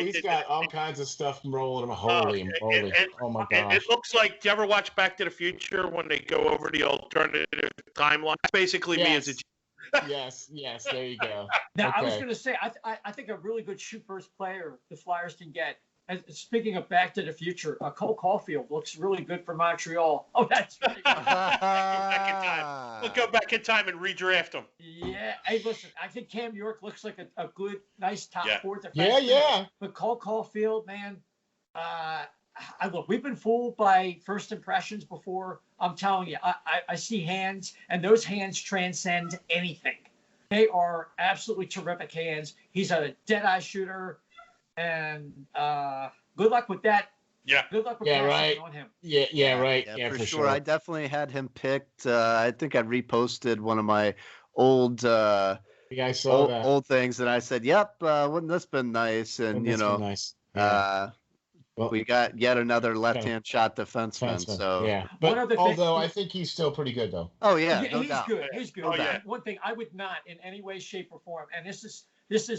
Speaker 1: He's got all kinds of stuff rolling. Holy moly! Oh my gosh!
Speaker 2: It looks like. Do you ever watch Back to the Future when they go over the alternative timeline? Basically, me as a GM.
Speaker 1: Yes. There you go.
Speaker 4: Now, I was going to say, I think a really good shoot first player the Flyers can get. And speaking of Back to the Future, Cole Caulfield looks really good for Montreal. Oh, that's right.
Speaker 2: Back in time. We'll go back in time and redraft him.
Speaker 4: Yeah. Hey, listen, I think Cam York looks like a good, nice top four defenseman.
Speaker 1: Yeah.
Speaker 4: But Cole Caulfield, man, look, we've been fooled by first impressions before. I'm telling you, I see hands, and those hands transcend anything. They are absolutely terrific hands. He's a dead-eye shooter. And good luck with that.
Speaker 2: Yeah.
Speaker 4: Good luck with
Speaker 1: right.
Speaker 4: on him.
Speaker 1: Yeah, right.
Speaker 3: Yeah, for sure. I definitely had him picked. I think I reposted one of my old
Speaker 1: I saw that.
Speaker 3: Old things, and I said, "Yep, wouldn't this been nice?" And
Speaker 1: nice. Yeah.
Speaker 3: We got yet another left-hand shot defenseman. So
Speaker 1: yeah, but I think he's still pretty good though.
Speaker 3: Oh yeah,
Speaker 4: he's good. He's good.
Speaker 2: Oh, yeah.
Speaker 4: One thing I would not in any way, shape, or form, and this is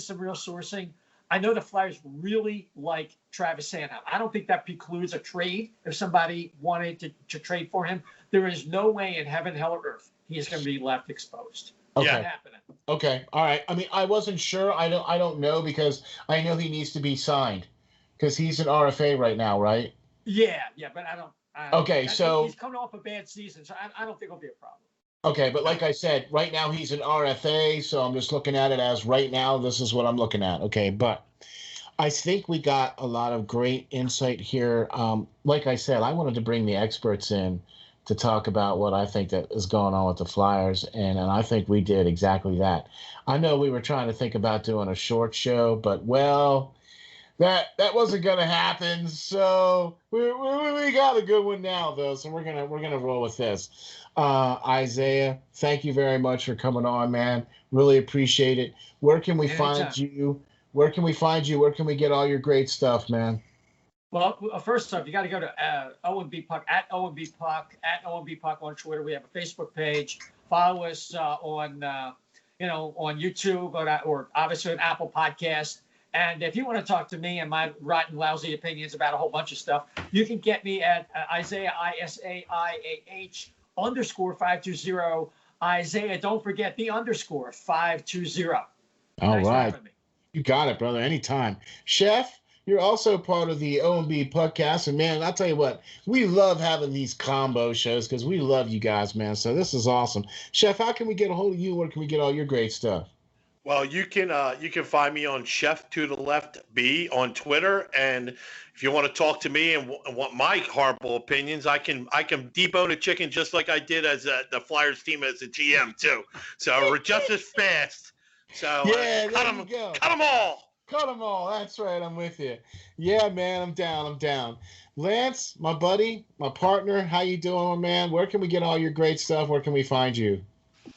Speaker 4: some real sourcing. I know the Flyers really like Travis Sanheim. I don't think that precludes a trade if somebody wanted to trade for him. There is no way in heaven, hell, or earth he is going to be left exposed.
Speaker 1: Okay.
Speaker 4: Not happening.
Speaker 1: Okay. All right. I mean, I wasn't sure. I don't know because I know he needs to be signed because he's an RFA right now, right?
Speaker 4: Yeah, but I don't.
Speaker 1: Okay, so
Speaker 4: he's coming off a bad season, so I don't think it'll be a problem.
Speaker 1: Okay, but like I said, right now he's an RFA, so I'm just looking at it as right now, this is what I'm looking at. Okay, but I think we got a lot of great insight here. Like I said, I wanted to bring the experts in to talk about what I think that is going on with the Flyers, and I think we did exactly that. I know we were trying to think about doing a short show, but well, that wasn't going to happen. So we got a good one now, though. So we're gonna roll with this. Isaiah, thank you very much for coming on, man. Really appreciate it. Where can we find you? Where can we find you? Where can we get all your great stuff, man?
Speaker 4: Well, first off, you got to go to OMB Puck at OMB Puck on Twitter. We have a Facebook page. Follow us on YouTube or obviously on Apple Podcast. And if you want to talk to me and my rotten, lousy opinions about a whole bunch of stuff, you can get me at Isaiah, ISAIAH _520. Isaiah, don't forget the _ 520.
Speaker 1: All right. You got it, brother. Anytime. Chef, you're also part of the OMB PuckCast. And, man, I'll tell you what, we love having these combo shows because we love you guys, man. So this is awesome. Chef, how can we get a hold of you? Where can we get all your great stuff?
Speaker 2: Well, you can find me on Chef to the Left B on Twitter, and if you want to talk to me and want my horrible opinions, I can debone a chicken just like I did as the Flyers team as a GM too. So we're just as fast. So
Speaker 1: yeah,
Speaker 2: cut them all.
Speaker 1: Cut them all. That's right. I'm with you. Yeah, man. I'm down. Lance, my buddy, my partner, how you doing, my man? Where can we get all your great stuff? Where can we find you?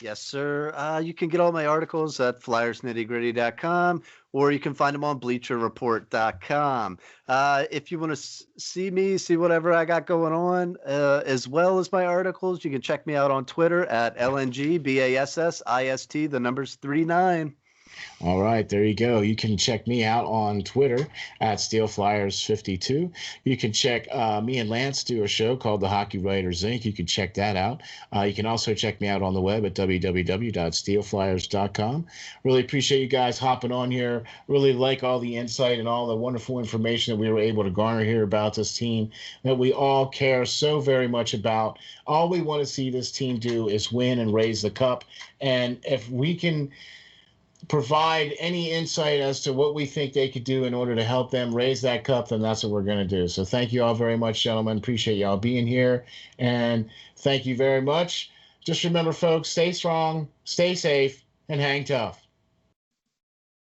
Speaker 3: Yes, sir. You can get all my articles at flyersnittygritty.com, or you can find them on bleacherreport.com. If you want to see whatever I got going on, as well as my articles, you can check me out on Twitter at LNGBASSIST, the numbers 39.
Speaker 1: All right, there you go. You can check me out on Twitter at SteelFlyers52. You can check me and Lance do a show called the Hockey Writers Inc. You can check that out. You can also check me out on the web at www.steelflyers.com. Really appreciate you guys hopping on here. Really like all the insight and all the wonderful information that we were able to garner here about this team that we all care so very much about. All we want to see this team do is win and raise the cup. And if we can provide any insight as to what we think they could do in order to help them raise that cup, then that's what we're going to do. So thank you all very much, gentlemen. Appreciate y'all being here. And thank you very much. Just remember, folks, stay strong, stay safe, and hang tough.